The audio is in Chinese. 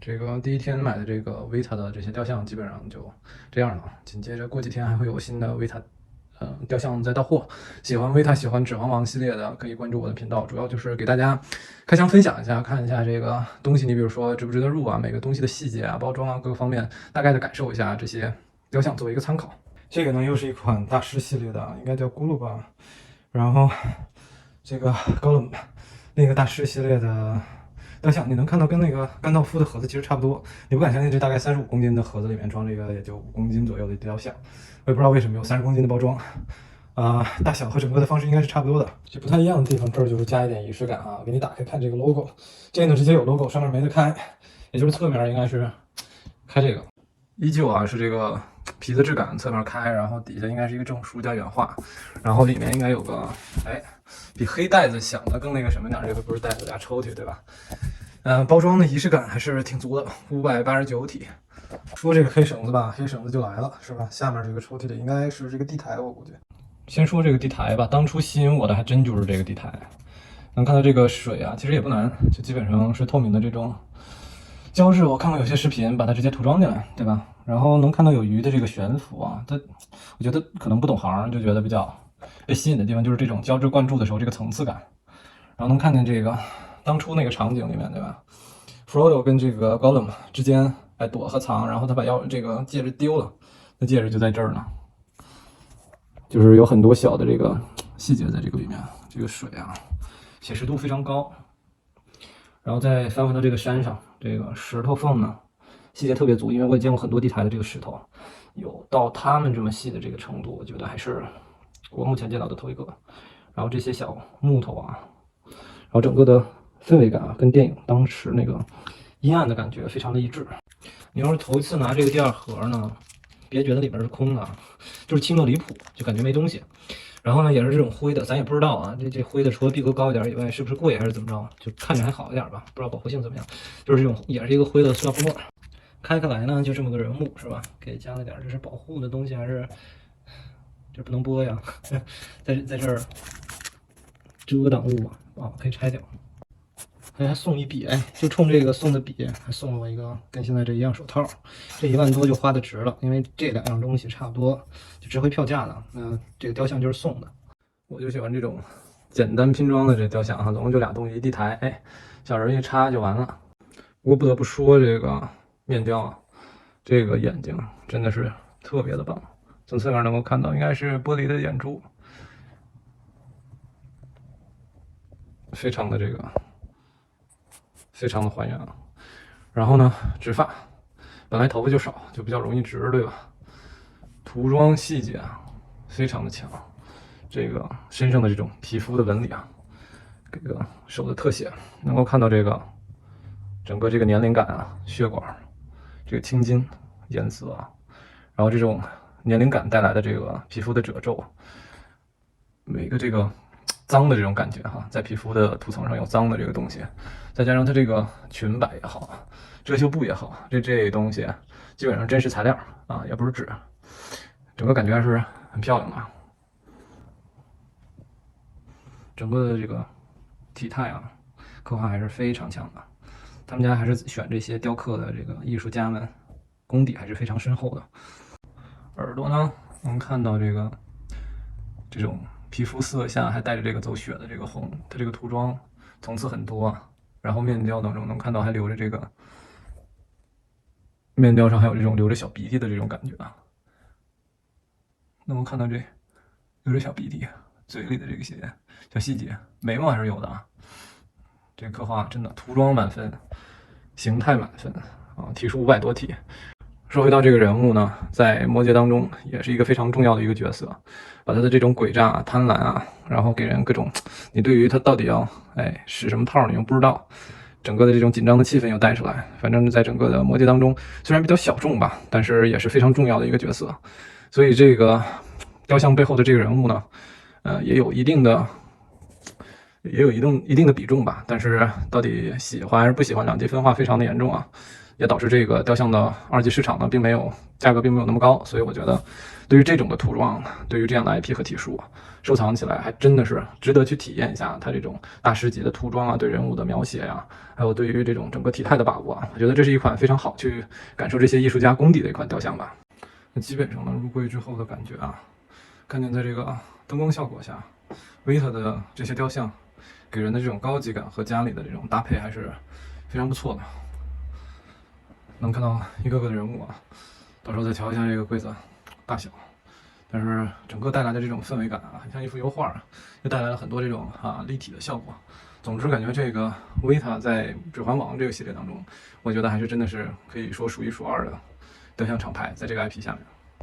这个第一天买的这个维塔的这些雕像基本上就这样了。紧接着过几天还会有新的维塔雕像在到货。喜欢维塔、喜欢指环王系列的，可以关注我的频道，主要就是给大家开箱分享一下，看一下这个东西，你比如说值不值得入啊，每个东西的细节啊、包装啊各个方面，大概的感受一下这些雕像作为一个参考。这个呢又是一款大师系列的，应该叫咕噜吧。然后这个高冷那个大师系列的雕像，你能看到跟那个甘道夫的盒子其实差不多。你不敢相信，这大概35公斤的盒子里面装这个也就5公斤左右的雕像。我也不知道为什么有30公斤的包装，大小和整个的方式应该是差不多的。这不太一样的地方，这儿就是加一点仪式感啊。给你打开看这个 logo， 这个呢直接有 logo， 上面没得开，也就是侧面应该是开这个。依旧啊是这个皮的质感，侧面开，然后底下应该是一个证书加原画，然后里面应该有个比黑袋子想的更那个什么点，这个不是袋子加抽屉对吧？包装的仪式感还是挺足的，589体。说这个黑绳子吧，黑绳子就来了，是吧？下面这个抽屉里应该是这个地台，我估计。先说这个地台吧，当初吸引我的还真就是这个地台。能看到这个水啊，其实也不难，就基本上是透明的这种胶质。我看过有些视频把它直接涂装进来，对吧？然后能看到有鱼的这个悬浮啊，我觉得可能不懂行就觉得比较被吸引的地方就是这种胶质灌注的时候这个层次感。然后能看见这个当初那个场景里面，对吧？Frodo 跟这个 Gollum 之间躲和藏，然后他把这个戒指丢了，那戒指就在这儿呢。就是有很多小的这个细节在这个里面，这个水啊，写实度非常高。然后再翻回到这个山上，这个石头缝呢，细节特别足，因为我也见过很多地台的这个石头，有到他们这么细的这个程度，我觉得还是我目前见到的头一个。然后这些小木头啊，然后整个的氛围感啊，跟电影当时那个阴暗的感觉非常的一致。你要是头一次拿这个第二盒呢，别觉得里边是空的，就是轻的离谱，就感觉没东西。然后呢，也是这种灰的，咱也不知道啊，这灰的除了逼格高一点以外，是不是贵还是怎么着？就看着还好一点吧，不知道保护性怎么样。就是这种也是一个灰的塑料泡沫，开开来呢，就这么个人物是吧？给加了点，这是保护的东西还是？这不能播呀，在这儿遮挡物啊，可以拆掉。还送一笔，就冲这个送的笔，还送了我一个跟现在这一样手套，这1万多就花的值了，因为这2样东西差不多就值回票价了。那这个雕像就是送的，我就喜欢这种简单拼装的这雕像哈，总共就俩东西，一地台，小人一插就完了。不过不得不说，这个面雕啊，这个眼睛真的是特别的棒，从侧面能够看到应该是玻璃的眼珠，非常的还原啊。然后呢，直发，本来头发就少，就比较容易直，对吧？涂装细节啊，非常的强。这个身上的这种皮肤的纹理啊，这个手的特写，能够看到这个整个这个年龄感啊，血管，这个青筋颜色啊，然后这种年龄感带来的这个皮肤的褶皱，每个这个脏的这种感觉哈，在皮肤的涂层上有脏的这个东西，再加上它这个裙摆也好，遮羞布也好，这东西基本上真实材料啊，也不是纸，整个感觉还是很漂亮的。整个的这个体态啊，刻画还是非常强的。他们家还是选这些雕刻的这个艺术家们，功底还是非常深厚的。耳朵呢，能看到这种皮肤色下还带着这个走血的这个红，它这个涂装层次很多啊。然后面雕当中能看到还留着这个面雕上还有这种流着小鼻涕的这种感觉啊，能够看到这流着小鼻涕，嘴里的这个些小细节，眉毛还是有的啊。这刻画真的涂装满分，形态满分啊，体数500多体。说回到这个人物呢，在魔戒当中也是一个非常重要的一个角色，把他的这种诡诈啊、贪婪啊，然后给人各种，你对于他到底要使什么套你又不知道，整个的这种紧张的气氛又带出来。反正在整个的魔戒当中，虽然比较小众吧，但是也是非常重要的一个角色。所以这个雕像背后的这个人物呢，也有一定的也有一定的比重吧。但是到底喜欢还是不喜欢，两极分化非常的严重啊，也导致这个雕像的二级市场呢，价格并没有那么高。所以我觉得，对于这种的涂装，对于这样的 IP 和体术啊，收藏起来还真的是值得去体验一下它这种大师级的涂装啊，对人物的描写呀、还有对于这种整个体态的把握啊，我觉得这是一款非常好去感受这些艺术家功底的一款雕像吧。那基本上呢，入柜之后的感觉啊，看见在这个灯光效果下，维塔的这些雕像给人的这种高级感和家里的这种搭配还是非常不错的。能看到一个个的人物啊，到时候再调一下这个柜子大小。但是整个带来的这种氛围感啊，很像一幅油画，又带来了很多这种立体的效果。总之，感觉这个维塔在《指环王》这个系列当中，我觉得还是真的是可以说数一数二的雕像厂牌，在这个 IP 下面。